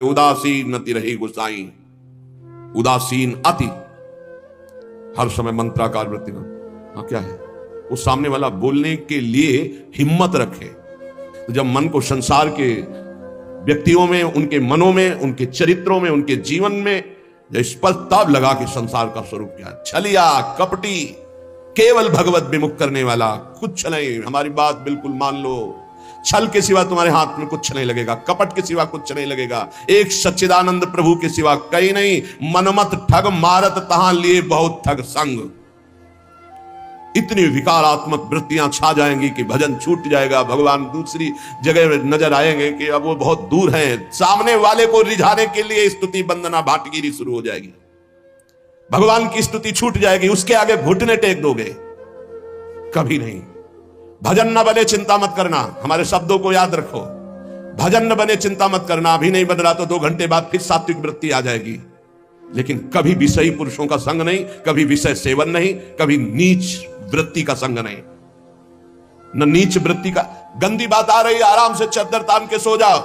उदासीन नति रही गुसाई, उदासीन अति, हर समय मंत्राकार वृत्ति में। हाँ क्या है वो सामने वाला बोलने के लिए हिम्मत रखे। तो जब मन को संसार के व्यक्तियों में, उनके मनों में, उनके चरित्रों में, उनके जीवन में स्पष्ट तब लगा कि संसार का स्वरूप क्या है। छलिया, कपटी, केवल भगवत विमुख करने वाला, कुछ नहीं। हमारी बात बिल्कुल मान लो, छल के सिवा तुम्हारे हाथ में कुछ नहीं लगेगा, कपट के सिवा कुछ नहीं लगेगा, एक सच्चिदानंद प्रभु के सिवा कहीं नहीं। मनमत ठग मारत तहां लिए बहुत ठग संग। इतनी विकारात्मक वृत्तियां छा जाएंगी कि भजन छूट जाएगा। भगवान दूसरी जगह नजर आएंगे कि अब वो बहुत दूर हैं। सामने वाले को रिझाने के लिए स्तुति वंदना भाटगिरी शुरू हो जाएगी, भगवान की स्तुति छूट जाएगी, उसके आगे घुटने टेक दोगे, कभी नहीं। भजन न बने चिंता मत करना, हमारे शब्दों को याद रखो। भजन न बने चिंता मत करना, अभी नहीं बन रहा तो 2 घंटे बाद फिर सात्विक वृत्ति आ जाएगी। लेकिन कभी विषयी पुरुषों का संग नहीं, कभी विषय सेवन नहीं, कभी नीच वृत्ति का संग नहीं। न नीच वृत्ति का, गंदी बात आ रही है, आराम से चद्दर तान के सो जाओ,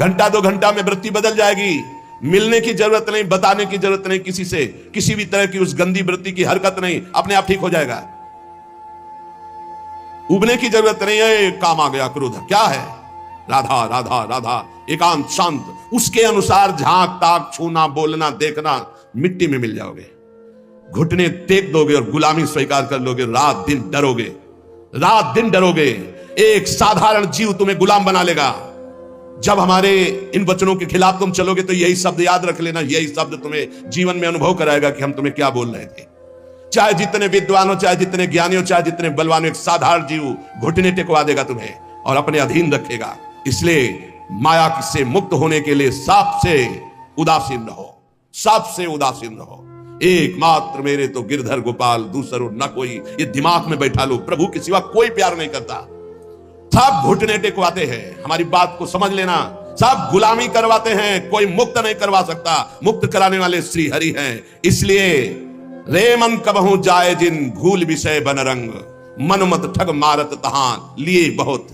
घंटा 2 घंटा में वृत्ति बदल जाएगी। मिलने की जरूरत नहीं, बताने की जरूरत नहीं किसी से, किसी भी तरह की उस गंदी वृत्ति की हरकत नहीं, अपने आप ठीक हो जाएगा। उबने की जरूरत नहीं है। काम आ गया, क्रोध क्या है, राधा राधा राधा, एकांत शांत, उसके अनुसार झांक ताक, छूना, बोलना, देखना, मिट्टी में मिल जाओगे। घुटने टेक दोगे और गुलामी स्वीकार कर लोगे, रात दिन डरोगे, रात दिन डरोगे। एक साधारण जीव तुम्हें गुलाम बना लेगा। जब हमारे इन वचनों के खिलाफ तुम चलोगे तो यही शब्द याद रख लेना, यही शब्द तुम्हें जीवन में अनुभव कराएगा कि हम तुम्हें क्या बोल रहे थे। चाहे जितने विद्वान हो, चाहे जितने ज्ञानी हो, चाहे जितने बलवान हो, एक साधारण जीव घुटने टेकवा देगा तुम्हें और अपने अधीन रखेगा। इसलिए माया से मुक्त होने के लिए सबसे उदासीन रहो, सबसे उदासीन रहो। एकमात्र मेरे तो गिरधर गोपाल, दूसरो न कोई, ये दिमाग में बैठा लो। प्रभु के सिवा कोई प्यार नहीं करता, सब घुटने टेकवाते हैं। हमारी बात को समझ लेना, सब गुलामी करवाते हैं, कोई मुक्त नहीं करवा सकता। मुक्त कराने वाले श्री हरि हैं। इसलिए रे मन कबहू जाए जिन, भूल विषय बन रंग, मन मत ठग मारत तहां लिए बहुत।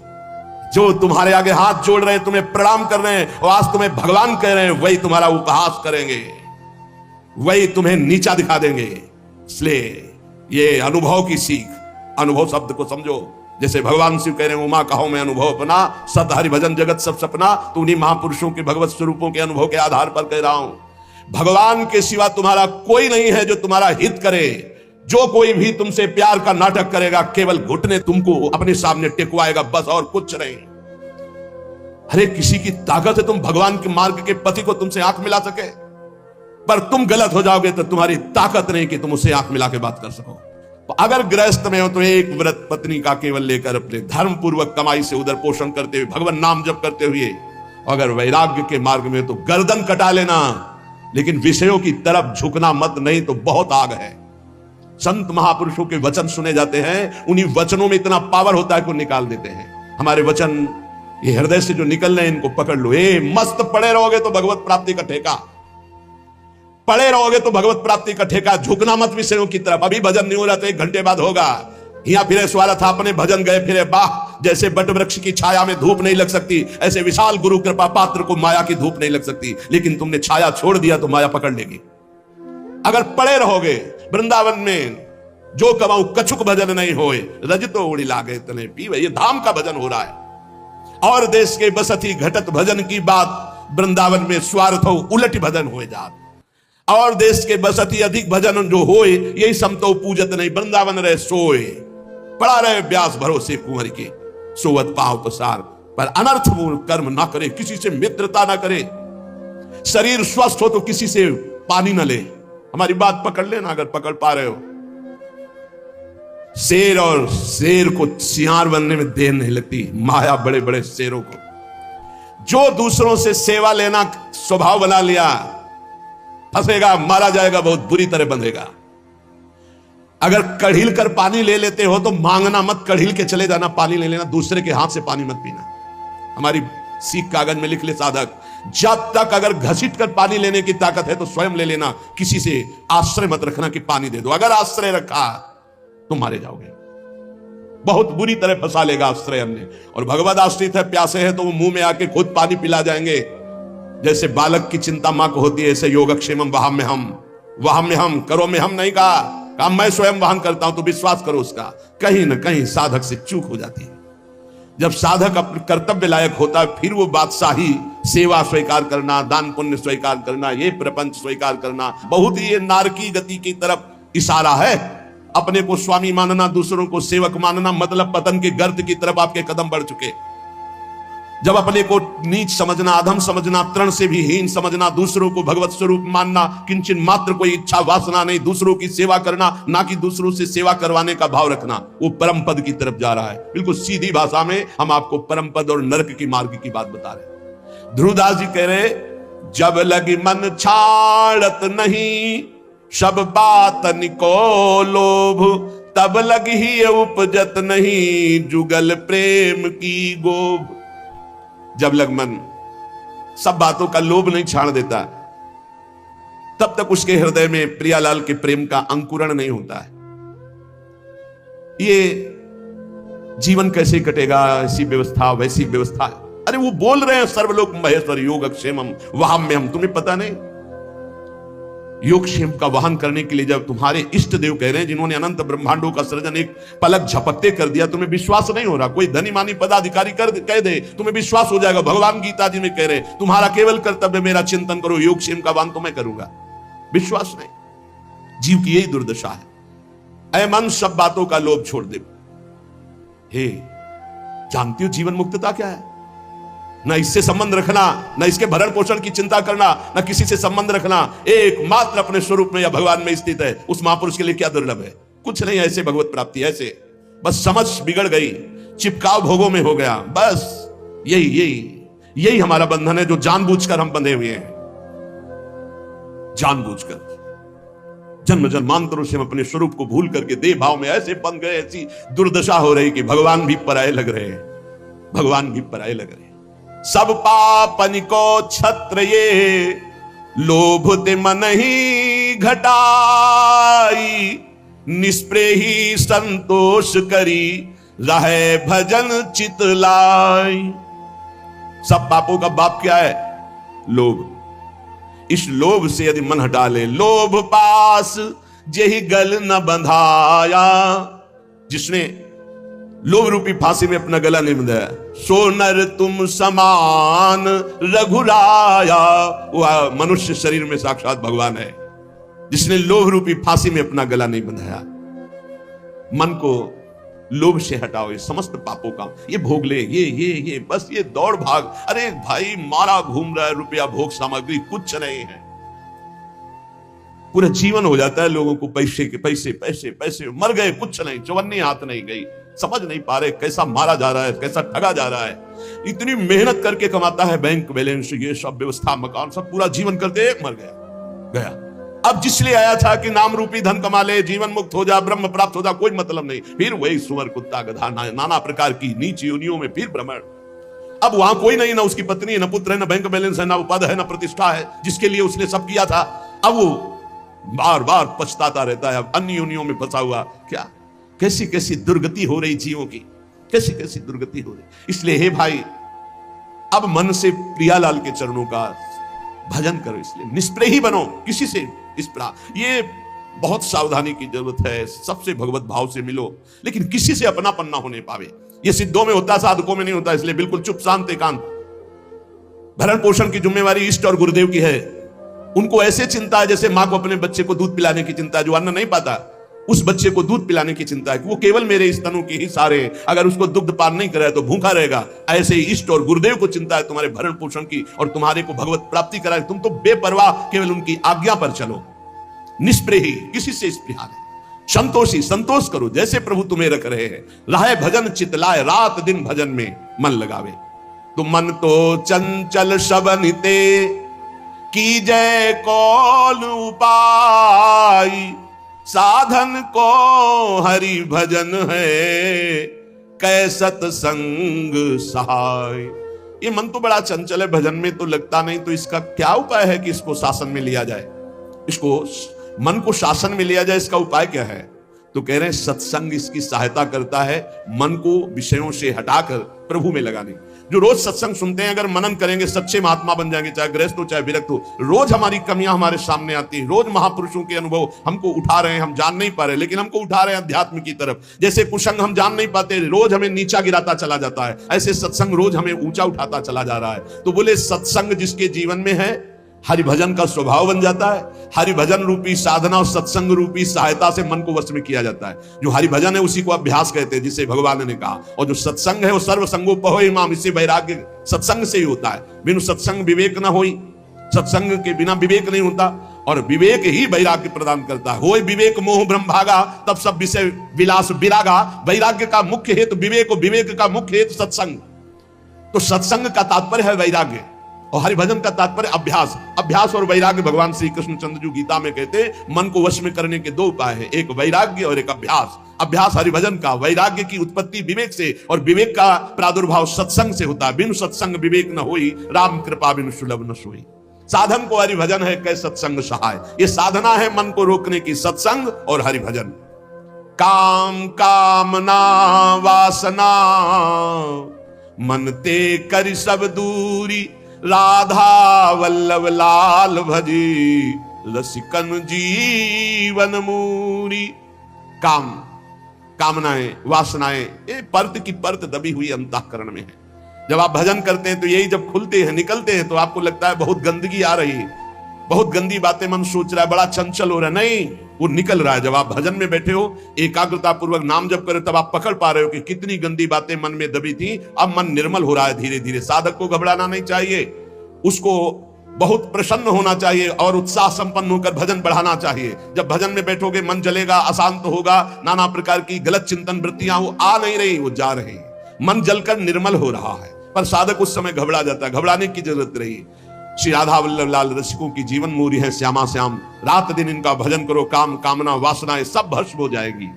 जो तुम्हारे आगे हाथ जोड़ रहे हैं, तुम्हें प्रणाम कर रहे हैं और आज तुम्हें भगवान कह रहे हैं, वही तुम्हारा उपहास करेंगे, वही तुम्हें नीचा दिखा देंगे। इसलिए ये अनुभव की सीख, अनुभव शब्द को समझो। जैसे भगवान शिव कह रहे हैं, उमा कहो मैं अनुभव अपना, सत हरि भजन जगत सब सपना। तो उन्हीं महापुरुषों के भगवत स्वरूपों के अनुभव के आधार पर कह रहा हूं। भगवान के सिवा तुम्हारा कोई नहीं है जो तुम्हारा हित करे। जो कोई भी तुमसे प्यार का नाटक करेगा, केवल घुटने तुमको अपने सामने टेकवाएगा, बस, और कुछ नहीं। अरे किसी की ताकत है तुम भगवान के मार्ग के पति को तुमसे आंख मिला सके, पर तुम गलत हो जाओगे तो तुम्हारी ताकत नहीं कि तुम उससे आंख मिला के बात कर सको। तो अगर गृहस्थ में हो तो एक व्रत पत्नी का केवल लेकर अपने धर्म पूर्वक कमाई से उधर पोषण करते हुए, भगवान नाम जप करते हुए, अगर वैराग्य के मार्ग में तो गर्दन कटा लेना, लेकिन विषयों की तरफ झुकना मत, नहीं तो बहुत आग है। संत महापुरुषों के वचन सुने जाते हैं, उन्हीं वचनों में इतना पावर होता है कि निकाल देते हैं। हमारे वचन ये हृदय से जो निकल रहे हैं, इनको पकड़ लो। मस्त पड़े रहोगे तो भगवत प्राप्ति का ठेका, पड़े रहोगे तो भगवत प्राप्ति का ठेका। झुकना मत विषयों की तरफ। अभी भजन नहीं हो रहा तो 1 घंटे बाद होगा। यहाँ फिरे स्वारा था अपने भजन गए फिरे बाह। जैसे बट वृक्ष की छाया में धूप नहीं लग सकती, ऐसे विशाल गुरु कृपा पात्र को माया की धूप नहीं लग सकती। लेकिन तुमने छाया छोड़ दिया तो माया पकड़ लेगी। अगर पड़े रहोगे वृंदावन में, जो कमाऊ कछुक भजन नहीं होए, रजतो उड़ी लागे तने पीवे। ये धाम का भजन हो रहा है। और देश के बसती घटत भजन की बात, वृंदावन में स्वार्थ हो उलट भजन हो जात। और देश के बसती अधिक भजन जो होए, यही समतो पूजत नहीं, वृंदावन रहे सोए। पड़ा रहे व्यास भरोसे कुंवर के, सोवत पाओ तो सार। पर अनर्थ कर्म ना करे, किसी से मित्रता ना करे। शरीर स्वस्थ हो तो किसी से पानी ना ले। हमारी बात पकड़ लेना अगर पकड़ पा रहे हो। शेर और शेर को सियार बनने में देर नहीं लगती, माया बड़े बड़े शेरों को। जो दूसरों से सेवा लेना स्वभाव बना लिया, फंसेगा, मारा जाएगा, बहुत बुरी तरह बंधेगा। अगर कढ़ील कर पानी ले लेते हो तो मांगना मत, कढ़ील के चले जाना, पानी ले लेना, दूसरे के हाथ से पानी मत पीना। हमारी सीख कागज में लिख ले साधक, जब तक अगर घसीट कर पानी लेने की ताकत है तो स्वयं ले लेना, किसी से आश्रय मत रखना कि पानी दे दो। अगर आश्रय रखा तुम मारे जाओगे, बहुत बुरी तरह फंसा लेगा आश्रय हमने। और भगवत आश्रित है, प्यासे है तो वो मुंह में आके खुद पानी पिला जाएंगे। जैसे बालक की चिंता मां को होती है, ऐसे योगक्षेमम वहां में हम करो में हम नहीं कहा मैं स्वयं वहन करता हूं, तो विश्वास करो उसका। कहीं ना कहीं साधक से चूक हो जाती है। जब साधक अपने कर्तव्य लायक होता है, फिर वो बादशाही, सेवा स्वीकार करना, दान पुण्य स्वीकार करना, ये प्रपंच स्वीकार करना, बहुत ही ये नारकी गति की तरफ इशारा है। अपने को स्वामी मानना, दूसरों को सेवक मानना, मतलब पतन के गर्त की तरफ आपके कदम बढ़ चुके। जब अपने को नीच समझना, अधम समझना, तृण से भी हीन समझना, दूसरों को भगवत स्वरूप मानना, किंचन मात्र कोई इच्छा वासना नहीं, दूसरों की सेवा करना, ना कि दूसरों से सेवा करवाने का भाव रखना, वो परम पद की तरफ जा रहा है। बिल्कुल सीधी भाषा में हम आपको परम पद और नरक की मार्ग की बात बता रहे। ध्रुवदास जी कह रहे, जब लगी मन छाड़त नहीं, सब बातन को लोभ, तब लगी ही उपजत नहीं, जुगल प्रेम की गोभ। जब लग मन सब बातों का लोभ नहीं छाड़ देता, तब तक उसके हृदय में प्रियालाल के प्रेम का अंकुरण नहीं होता है। ये जीवन कैसे कटेगा, ऐसी व्यवस्था वैसी व्यवस्था है। अरे वो बोल रहे हैं सर्वलोक महेश्वर योगक्षेमम वहाम्यहम, तुम्हें पता नहीं? योगक्षेम का वहन करने के लिए जब तुम्हारे इष्ट देव कह रहे हैं, जिन्होंने अनंत ब्रह्मांडों का सृजन एक पलक झपकते कर दिया, तुम्हें विश्वास नहीं हो रहा। कोई धनी मानी पदाधिकारी कह दे, तुम्हें विश्वास हो जाएगा। भगवान गीता जी में कह रहे, तुम्हारा केवल कर्तव्य मेरा चिंतन करो, योगक्षेम का वहन तो मैं करूंगा। विश्वास नहीं। जीव की यही दुर्दशा है। ऐ मन, सब बातों का लोभ छोड़ दे। हे, जानती हो जीवन मुक्तता क्या है? ना इससे संबंध रखना, ना इसके भरण पोषण की चिंता करना, ना किसी से संबंध रखना, एकमात्र अपने स्वरूप में या भगवान में स्थित है। उस महापुरुष के लिए क्या दुर्लभ है? कुछ नहीं। ऐसे भगवत प्राप्ति, ऐसे बस समझ बिगड़ गई, चिपकाव भोगों में हो गया। बस यही हमारा बंधन है, जो जानबूझकर हम बंधे हुए हैं। जानबूझकर जन्म जन्मांतरों से हम अपने स्वरूप को भूल करके देह भाव में ऐसे बंध गए, ऐसी दुर्दशा हो रही कि भगवान भी पराये लग रहे हैं, भगवान भी पराये लग रहे हैं। सब पापन को छत्र ये, लोभ ते मन ही घटाई, निष्प्रेही संतोष करी, रहे भजन चित लाई। सब पापों का बाप क्या है? लोभ। इस लोभ से यदि मन हटा ले, लोभ पास जेहि गल न बंधाया, जिसने लोभ रूपी फांसी में अपना गला नहीं बंधाया, सो नर तुम समान रघुराया। वह मनुष्य शरीर में साक्षात भगवान है, जिसने लोभ रूपी फांसी में अपना गला नहीं बंधाया। मन को लोभ से हटाओ, ये समस्त पापों का ये भोग ले, ये बस ये दौड़ भाग। अरे भाई, मारा घूम रहा है, रुपया भोग सामग्री कुछ नहीं है। पूरा जीवन हो जाता है लोगों को पैसे के पैसे पैसे पैसे, मर गए कुछ नहीं, चवन्नी हाथ नहीं गई। समझ नहीं पा रहे कैसा मारा जा रहा है, कैसा ठगा जा रहा है। इतनी मेहनत करके कमाता है, बैंक बैलेंस, ये सब व्यवस्था, मकान, सब पूरा जीवन करते मर गया। अब जिसलिए आया था कि नाम रूपी धन कमा ले, जीवन मुक्त हो जा, ब्रह्म प्राप्त हो जा, कोई मतलब नहीं। फिर वही सुअर, कुत्ता, गधा, नाना प्रकार की नीच योनियों में फिर भ्रमण। अब वहां कोई नहीं, ना उसकी पत्नी है, ना पुत्र है, ना बैंक बैलेंस है, ना पद है, ना प्रतिष्ठा है, जिसके लिए उसने सब किया था। अब वो बार बार पछताता रहता है, अन्य योनियों में फंसा हुआ। क्या कैसी कैसी दुर्गति हो रही जीवों की, कैसी कैसी दुर्गति हो रही। इसलिए हे भाई, अब मन से प्रियालाल के चरणों का भजन करो। इसलिए निष्प्रेही बनो किसी से। इस प्रकार ये बहुत सावधानी की जरूरत है। सबसे भगवत भाव से मिलो, लेकिन किसी से अपनापन ना होने पावे। ये सिद्धों में होता, साधकों में नहीं होता। इसलिए बिल्कुल चुप शांत एकांत। भरण पोषण की जिम्मेवारी इष्ट और गुरुदेव की है। उनको ऐसे चिंता है जैसे मां को अपने बच्चे को दूध पिलाने की चिंता है। जो अन्न नहीं पाता, उस बच्चे को दूध पिलाने की चिंता है कि वो केवल मेरे स्तनों के ही सारे, अगर उसको दुग्ध पान नहीं कराए तो भूखा रहेगा। ऐसे ही इष्ट और गुरुदेव को चिंता है तुम्हारे भरण पोषण की और तुम्हारे को भगवत प्राप्ति कराए। तुम तो बेपरवाह केवल उनकी आज्ञा पर चलो। निष्प्रेही, किसी से स्पृहा नहीं। संतोषी, संतोष करो जैसे प्रभु तुम्हें रख रहे हैं। राहे भजन चितलाए, रात दिन भजन में मन लगावे। तो मन तो चंचल शबनिते, की जय कौन उपाय, साधन को हरि भजन है, कैसत संग सहाय। ये मन तो बड़ा चंचल है, भजन में तो लगता नहीं, तो इसका क्या उपाय है कि इसको शासन में लिया जाए? इसको मन को शासन में लिया जाए, इसका उपाय क्या है? तो कह रहे हैं सत्संग इसकी सहायता करता है मन को विषयों से हटाकर प्रभु में लगाने। जो रोज सत्संग सुनते हैं, अगर मनन करेंगे सच्चे महात्मा बन जाएंगे, चाहे गृहस्थ हो चाहे विरक्त हो। रोज हमारी कमियां हमारे सामने आती हैं, रोज महापुरुषों के अनुभव हमको उठा रहे हैं, हम जान नहीं पा रहे, लेकिन हमको उठा रहे हैं अध्यात्म की तरफ। जैसे कुसंग हम जान नहीं पाते, रोज हमें नीचा गिराता चला जाता है, ऐसे सत्संग रोज हमें ऊंचा उठाता चला जा रहा है। तो बोले सत्संग जिसके जीवन में है, हरिभजन का स्वभाव बन जाता है। हरिभजन रूपी साधना और सत्संग रूपी सहायता से मन को वश में किया जाता है। जो हरिभजन है उसी को अभ्यास कहते हैं, जिसे भगवान ने कहा। और जो सत्संग है वो सर्व संगोपहो इमाम, इससे वैराग्य सत्संग से ही होता है। बिनु सत्संग विवेक ना होई, सत्संग के बिना विवेक नहीं होता, और विवेक ही वैराग्य प्रदान करता है। होय विवेक मोह ब्रह्म भागा, तब सब विषय विलास विरागा। वैराग्य का मुख्य हेतु विवेक, और विवेक का मुख्य हेतु सत्संग। तो सत्संग का तात्पर्य है वैराग्य, और हरिभजन का तात्पर्य अभ्यास। अभ्यास और वैराग्य भगवान श्री कृष्णचंद्र जी गीता में कहते हैं मन को वश में करने के 2 उपाय हैं, एक वैराग्य और एक अभ्यास। अभ्यास हरिभजन का, वैराग्य की उत्पत्ति विवेक से, और विवेक का प्रादुर्भाव सत्संग से होता है। बिनु सत्संग विवेक न होई, राम कृपा बिनु सुलभ न सोई। साधन को हरिभजन है, कै सत्संग सहाय। ये साधना है मन को रोकने की, सत्संग और हरिभजन। काम कामना वासना मन ते कर सब दूरी, राधा वल्लभ लाल भजी, रसिकन जीवन मूरी। काम, कामनाएं, वासनाएं, ये परत की परत दबी हुई अंतःकरण में है। जब आप भजन करते हैं तो यही जब खुलते हैं, निकलते हैं, तो आपको लगता है बहुत गंदगी आ रही है, बहुत गंदी बातें मन सोच रहा है, बड़ा चंचल हो रहा है। नहीं, वो निकल रहा है। जब आप भजन में बैठे हो, एकाग्रता पूर्वक नाम जप करें, तब आप पकड़ पा रहे हो कि कितनी गंदी बातें मन में दबी थी, अब मन निर्मल हो रहा है धीरे धीरे। साधक को घबराना नहीं चाहिए, उसको बहुत प्रसन्न होना चाहिए और उत्साह संपन्न होकर भजन बढ़ाना चाहिए। जब भजन में बैठोगे मन जलेगा, अशांत होगा, नाना प्रकार की गलत चिंतन वृत्तियां वो आ नहीं रही, वो जा रही, मन जलकर निर्मल हो रहा है। पर साधक उस समय घबरा जाता है, घबराने की जरूरत रही। श्री राधा वल्लभ लाल रसिकों की जीवन मूरी है श्यामा श्याम। रात दिन इनका भजन करो, काम कामना वासनाएं सब भस्म हो जाएगी।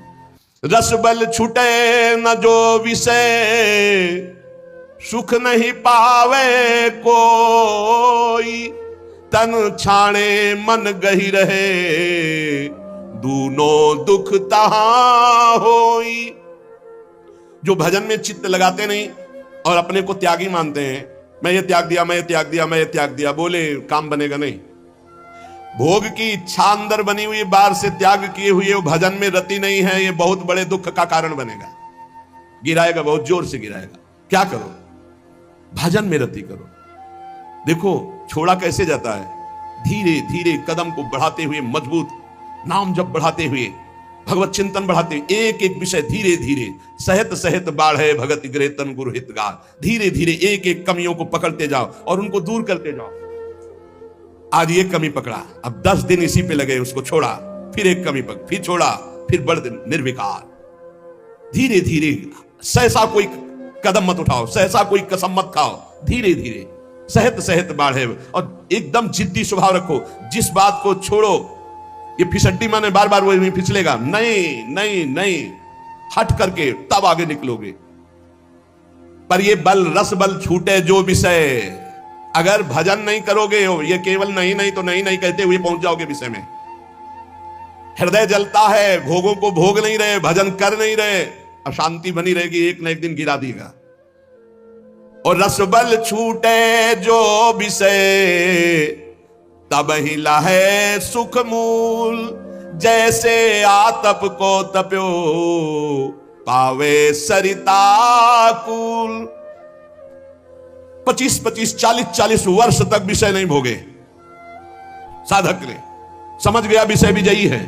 रस बल छूटे न जो विषय, सुख नहीं पावे कोई, तन छाणे मन गही रहे, दूनो दुख तहां होई। जो भजन में चित्त लगाते नहीं और अपने को त्यागी मानते हैं, मैं ये त्याग दिया, मैं ये त्याग दिया, मैं ये त्याग दिया, बोले काम बनेगा नहीं। भोग की इच्छा अंदर बनी हुई, बाहर से त्याग किए हुए वो भजन में रति नहीं है, ये बहुत बड़े दुख का कारण बनेगा, गिराएगा, बहुत जोर से गिराएगा। क्या करो? भजन में रति करो। देखो छोड़ा कैसे जाता है, धीरे धीरे कदम को बढ़ाते हुए, मजबूत नाम जब बढ़ाते हुए, भगवत चिंतन बढ़ाते हुए, एक एक विषय धीरे धीरे, सहत सहत बाढ़े भगत गृह तन गुरु हितगार। धीरे धीरे एक एक कमियों को पकड़ते जाओ और उनको दूर करते जाओ। आज ये कमी पकड़ा, अब 10 दिन इसी पे लगे, उसको छोड़ा, फिर एक कमी पकड़, फिर छोड़ा, फिर बढ़ निर्विकार। धीरे धीरे, सहसा कोई कदम मत उठाओ, सहसा कोई कसम मत खाओ, धीरे धीरे सहत सहत बाढ़े। और एकदम जिद्दी स्वभाव रखो, जिस बात को छोड़ो, ये फिसड्डी माने बार बार वही फिसलेगा, नहीं नहीं नहीं, हट करके तब आगे निकलोगे। पर ये बल, रस बल छूटे जो विषय, अगर भजन नहीं करोगे, ये केवल नहीं नहीं तो नहीं नहीं कहते हुए पहुंच जाओगे विषय में। हृदय जलता है, भोगों को भोग नहीं रहे, भजन कर नहीं रहे, अशांति बनी रहेगी, एक न एक दिन गिरा देगा। और रस बल छूटे जो विषय, तब ही लहे सुख मूल, जैसे आतप को तप्यो, पावे सरिता कूल। 25-25, 40-40 वर्ष तक विषय नहीं भोगे साधक ने, समझ गया विषय विजयी है,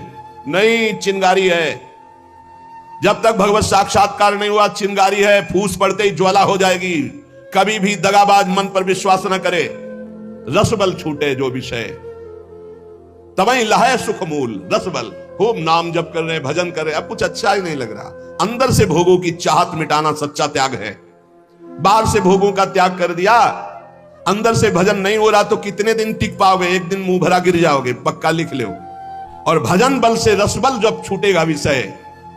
नहीं चिंगारी है। जब तक भगवत साक्षात्कार नहीं हुआ, चिंगारी है, फूस पड़ते ही ज्वाला हो जाएगी। कभी भी दगाबाज मन पर विश्वास न करे। रस बल छूटे जो विषय, तबई लहे सुख मूल। रस बल, खूब नाम जप कर रहे, भजन कर रहे, अब कुछ अच्छा ही नहीं लग रहा। अंदर से भोगों की चाहत मिटाना सच्चा त्याग है। बाहर से भोगों का त्याग कर दिया, अंदर से भजन नहीं हो रहा तो कितने दिन टिक पाओगे? एक दिन मुंह भरा गिर जाओगे, पक्का लिख लो। और भजन बल से, रस बल जब छूटेगा विषय,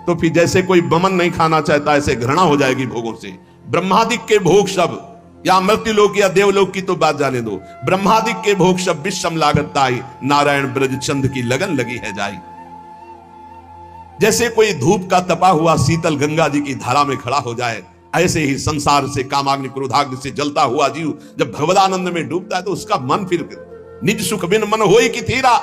तो फिर जैसे कोई बमन नहीं खाना चाहता, ऐसे घृणा हो जाएगी भोगों से। ब्रह्मादिक के भोग सब, या मृत्युलोक या देवलोक की तो बात जाने दो, ब्रह्मादिक के भोग सब विषम लागत ताई, नारायण ब्रज चंद की लगन लगी है जाई। जैसे कोई धूप का तपा हुआ शीतल गंगा जी की धारा में खड़ा हो जाए, ऐसे ही संसार से कामाग्नि क्रोधाग्नि से जलता हुआ जीव जब भगवदानंद में डूबता है तो उसका मन फिर निज सुख बिन मन होई की थीरा।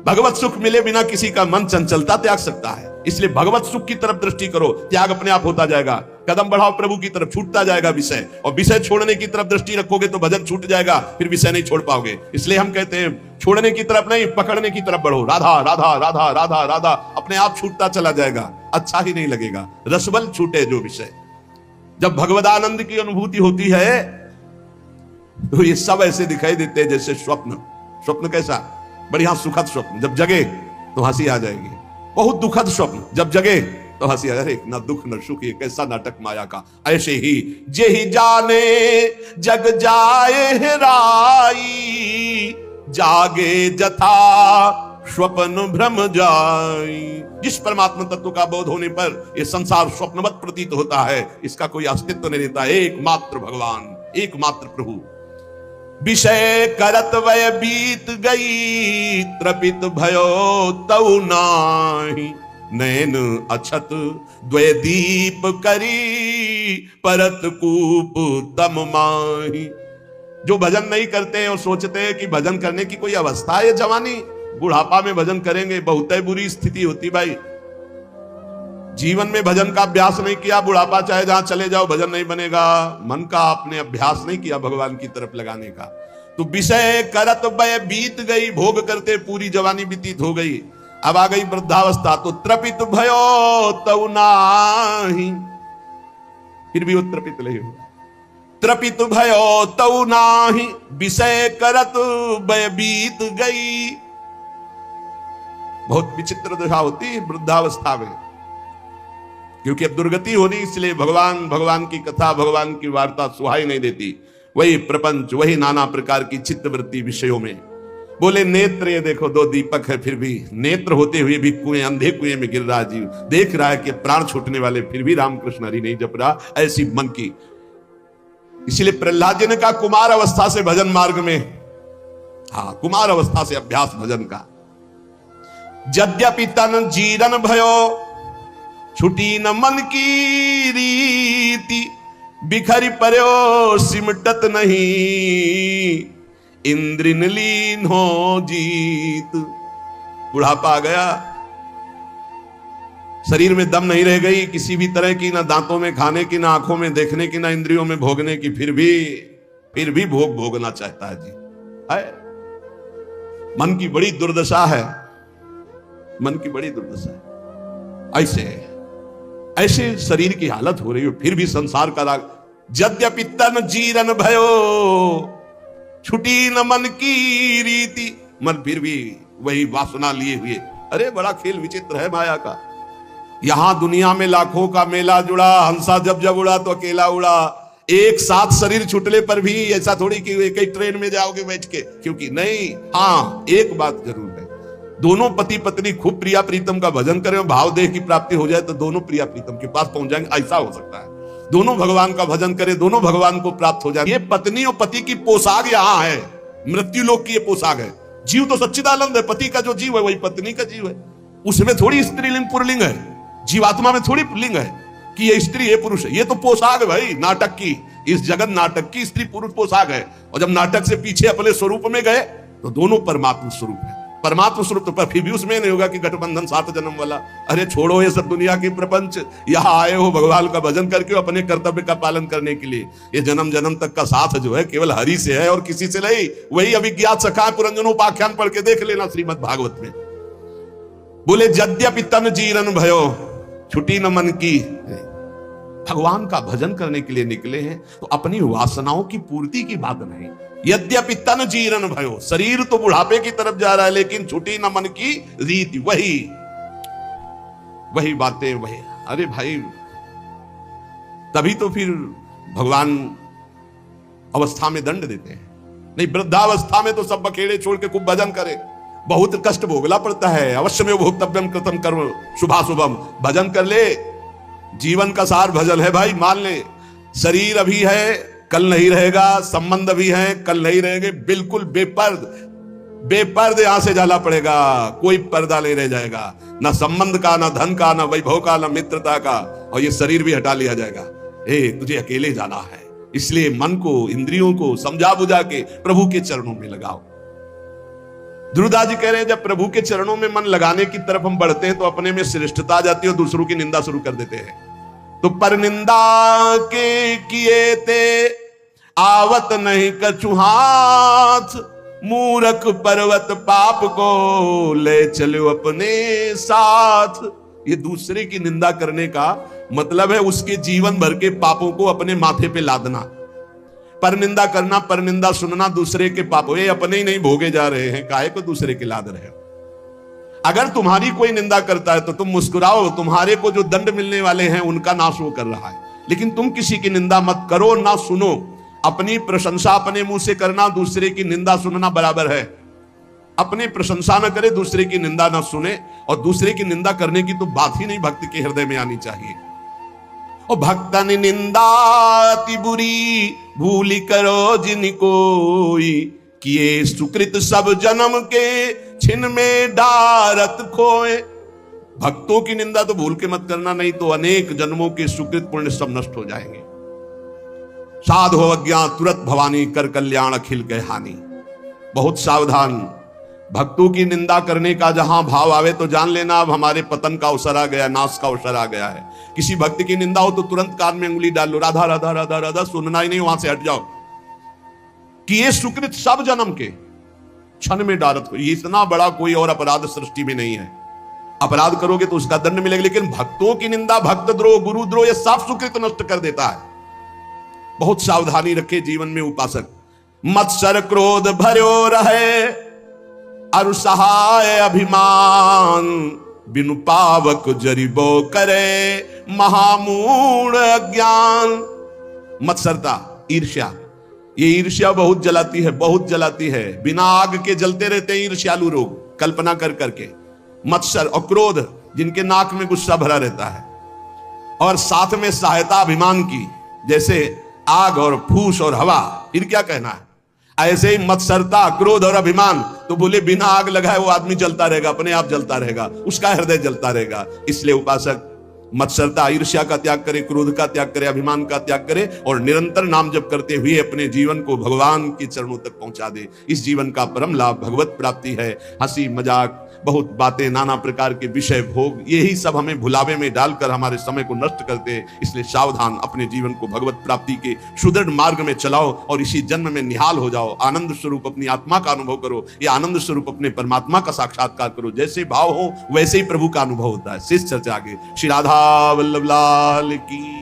भगवत सुख मिले बिना किसी का मन चंचलता त्याग सकता है। इसलिए भगवत सुख की तरफ दृष्टि करो, त्याग अपने आप होता जाएगा। कदम बढ़ाओ प्रभु की तरफ, छूटता जाएगा विषय, और विषय छोड़ने की तरफ दृष्टि रखोगे तो भजन छूट जाएगा, फिर विषय नहीं छोड़ पाओगे। इसलिए हम कहते हैं छोड़ने की तरफ नहीं, पकड़ने की तरफ बढ़ो। राधा राधा राधा राधा राधा, अपने आप छूटता चला जाएगा, अच्छा ही नहीं लगेगा। रसबल छूटे जो विषय। जब भगवदानंद की अनुभूति होती है तो ये सब ऐसे दिखाई देते हैं जैसे स्वप्न। स्वप्न कैसा? बढ़िया सुखद स्वप्न, जब जगे तो हंसी आ जाएगी। बहुत दुखद स्वप्न, जब जगे तो हंसी आ जाएगी। ना दुख न सुख, ये कैसा नाटक माया का। ऐसे ही जे ही जाने जग जाए हेराई, जागे जथा स्वप्न भ्रम जाई। जिस परमात्मा तत्व का बोध होने पर यह संसार स्वप्नवत प्रतीत होता है, इसका कोई अस्तित्व नहीं रहता। एकमात्र भगवान, एकमात्र प्रभु। विषय करत वय बीत गई, त्रपित भयो तऊ नाही। नैन अछत द्वय दीप करी, परत कूप तम माही। जो भजन नहीं करते और सोचते हैं कि भजन करने की कोई अवस्था है, जवानी बुढ़ापा में भजन करेंगे, बहुत ही बुरी स्थिति होती भाई। जीवन में भजन का अभ्यास नहीं किया, बुढ़ापा चाहे जहां चले जाओ भजन नहीं बनेगा। मन का आपने अभ्यास नहीं किया भगवान की तरफ लगाने का। तो विषय करत वय बीत गई, भोग करते पूरी जवानी व्यतीत हो गई। अब आ गई वृद्धावस्था, तो त्रपित भयो तऊ नाही। फिर भी वो त्रपित नहीं हुआ। त्रपित भयो तऊ नाही, विषय करत वय बीत गई। बहुत विचित्र दशा होती है वृद्धावस्था में, क्योंकि अब दुर्गति होनी, इसलिए भगवान की कथा, भगवान की वार्ता सुहाई नहीं देती। वही प्रपंच, वही नाना प्रकार की चित्तवृत्ति विषयों में। बोले नेत्र, ये देखो दो दीपक है, फिर भी नेत्र होते हुए भी कुएं, अंधे कुएं में गिर रहा जीव। देख रहा है कि प्राण छूटने वाले, फिर भी रामकृष्ण हरि नहीं जप रहा। ऐसी मन की। इसलिए प्रहलाद जी ने कहा कुमार अवस्था से भजन मार्ग में, हाँ कुमार अवस्था से अभ्यास भजन का। यद्यपि तन जीरन भयो, छुटी न मन की रीति। बिखरी पर्यो सिमटत नहीं, इंद्रिन लीन हो जीत। बुढ़ापा आ गया, शरीर में दम नहीं रह गई किसी भी तरह की, ना दांतों में खाने की, ना आंखों में देखने की, ना इंद्रियों में भोगने की। फिर भी भोग भोगना चाहता है जी। है मन की बड़ी दुर्दशा है, मन की बड़ी दुर्दशा है। ऐसे शरीर की हालत हो रही हो, फिर भी संसार का राग। यद्यपि तन जीरन भयो, छुटी न मन की रीति। मन फिर भी वही वासना लिए हुए। अरे बड़ा खेल विचित्र है माया का। यहां दुनिया में लाखों का मेला जुड़ा, हंसा जब जब उड़ा तो अकेला उड़ा। एक साथ शरीर छुटले पर भी ऐसा थोड़ी कि एक ही ट्रेन में जाओगे बैठ के, क्योंकि नहीं। हाँ एक बात जरूर है, दोनों पति पत्नी खूब प्रिया प्रीतम का भजन करें और भाव देह की प्राप्ति हो जाए तो दोनों प्रिया प्रीतम के पास पहुंच जाएंगे, ऐसा हो सकता है। दोनों भगवान का भजन करें, दोनों भगवान को प्राप्त हो जाए। ये पत्नी और पति की पोशाक यहाँ है, मृत्यु लोक की ये पोशाक है। जीव तो सच्चिदानंद है, पति का जो जीव है वही पत्नी का जीव है। उसमें थोड़ी स्त्रीलिंग पुरलिंग है, जीवात्मा में थोड़ी पुल्लिंग है कि ये स्त्री है पुरुष है। ये तो पोशाक है भाई नाटक की, इस जगत नाटक की स्त्री पुरुष पोशाक है। और जब नाटक से पीछे अपने स्वरूप में गए तो दोनों परमात्मा स्वरूप है। परमात्मा स्वरूप तो पर फिर भी उसमें नहीं होगा कि गठबंधन 7 जन्म वाला। अरे छोड़ो ये सब दुनिया की प्रपंच, यहाँ आए हो भगवान का भजन करके अपने कर्तव्य का पालन करने के लिए। ये जन्म जन्म तक का साथ जो है केवल हरि से है और किसी से नहीं। वही अभिज्ञात सखा पुरंजनोपाख्यान पढ़ के देख लेना श्रीमद् भागवत में। बोले यद्यपि तन जीरन भयो, छुटी न मन की। भगवान का भजन करने के लिए निकले हैं तो अपनी वासनाओं की पूर्ति की बात नहीं। यद्यपि तन जीरन भयो, शरीर तो बुढ़ापे की तरफ जा रहा है लेकिन छुटी न मन की रीति। वही बातें वही। अरे भाई तभी तो फिर भगवान अवस्था में दंड देते हैं। नहीं वृद्धावस्था में तो सब बखेड़े छोड़ के खूब भजन करे। बहुत कष्ट भोगना पड़ता है। अवश्य में भोक्तव्यम कृतम कर्म शुभाशुभम। भजन कर ले, जीवन का सार भजन है भाई। मान ले शरीर अभी है कल नहीं रहेगा, संबंध भी है कल नहीं रहेंगे। बिल्कुल बेपर्द यहां से जाना पड़ेगा, कोई पर्दा नहीं रह जाएगा, ना संबंध का, ना धन का, ना वैभव का, ना मित्रता का। और ये शरीर भी हटा लिया जाएगा। तुझे अकेले जाना है, इसलिए मन को, इंद्रियों को समझा बुझा के प्रभु के चरणों में लगाओ। ध्रुवदास जी कह रहे हैं जब प्रभु के चरणों में मन लगाने की तरफ हम बढ़ते हैं तो अपने में श्रेष्ठता आ जाती है और दूसरों की निंदा शुरू कर देते हैं। तो पर निंदा के किए ते आवत नहीं कछु हाथ, मूर्ख पर्वत पाप को ले चलो अपने साथ। ये दूसरे की निंदा करने का मतलब है उसके जीवन भर के पापों को अपने माथे पे लादना। पर निंदा करना, पर निंदा सुनना दूसरे के पापों, ये अपने ही नहीं भोगे जा रहे हैं, काहे को दूसरे के लाद रहे हो। अगर तुम्हारी कोई निंदा करता है तो तुम मुस्कुराओ, तुम्हारे को जो दंड मिलने वाले हैं उनका नाश वो कर रहा है। लेकिन तुम किसी की निंदा मत करो, ना सुनो। अपनी प्रशंसा अपने मुंह से करना, दूसरे की निंदा सुनना बराबर है। अपनी प्रशंसा न करे, दूसरे की निंदा न सुने, और दूसरे की निंदा करने की तो बात ही नहीं भक्त के हृदय में आनी चाहिए। और भक्तन निंदा अति बुरी, भूली करो जिन कोई, किए सुकृत सब जन्म के, छिन में डारत खोए। भक्तों की निंदा तो भूल के मत करना, नहीं तो अनेक जन्मों के सुकृत पुण्य सब नष्ट हो जाएंगे। साधु अज्ञान तुरंत भवानी, कर कल्याण अखिल के हानि। बहुत सावधान। भक्तों की निंदा करने का जहां भाव आवे तो जान लेना अब हमारे पतन का अवसर आ गया, नाश का अवसर आ गया है। किसी भक्त की निंदा हो तो तुरंत कान में उंगली डाल लो, राधा राधा राधा राधा, सुनना ही नहीं, वहां से हट जाओ। कि ये सुकृत सब जन्म के, क्षण में डारत को। ये इतना बड़ा कोई और अपराध सृष्टि में नहीं है। अपराध करोगे तो उसका दंड मिलेगा, लेकिन भक्तों की निंदा, भक्त द्रोह, गुरु द्रोह, ये साफ सुकृत नष्ट कर देता है। बहुत सावधानी रखे जीवन में उपासक। मत्सर क्रोध भर्यो रहे, अरु सहाय अभिमान, बिनु पावक जरिबो करे, महामूढ़ अज्ञान। मत्सरता, ईर्ष्या, ये ईर्ष्या बहुत जलाती है, बहुत जलाती है। बिना आग के जलते रहते हैं ईर्ष्यालु लोग, कल्पना कर करके। मत्सर और क्रोध, जिनके नाक में गुस्सा भरा रहता है, और साथ में सहायता अभिमान की, जैसे आग और फूस और हवा। फिर क्या कहना है? ऐसे ही मत्सरता, क्रोध और अभिमान, तो बोले बिना आग लगाए वो आदमी जलता रहेगा, अपने आप जलता रहेगा, उसका हृदय जलता रहेगा। इसलिए उपासक मत्सरता, ईर्ष्या का त्याग करे, क्रोध का त्याग करे, अभिमान का त्याग करे, और निरंतर नाम जप करते हुए अपने जीवन को भगवान के चरणों तक पहुंचा दे। इस जीवन का परम लाभ भगवत प्राप्ति है। हंसी मजाक, बहुत बातें, नाना प्रकार के विषय भोग, यही सब हमें भुलावे में डालकर हमारे समय को नष्ट करते हैं। इसलिए सावधान, अपने जीवन को भगवत प्राप्ति के सुदृढ़ मार्ग में चलाओ और इसी जन्म में निहाल हो जाओ। आनंद स्वरूप अपनी आत्मा का अनुभव करो, ये आनंद स्वरूप अपने परमात्मा का साक्षात्कार करो। जैसे भाव हो वैसे ही प्रभु का अनुभव होता है। शेष चर्चा आगे। श्री राधा वल्लभ लाल की।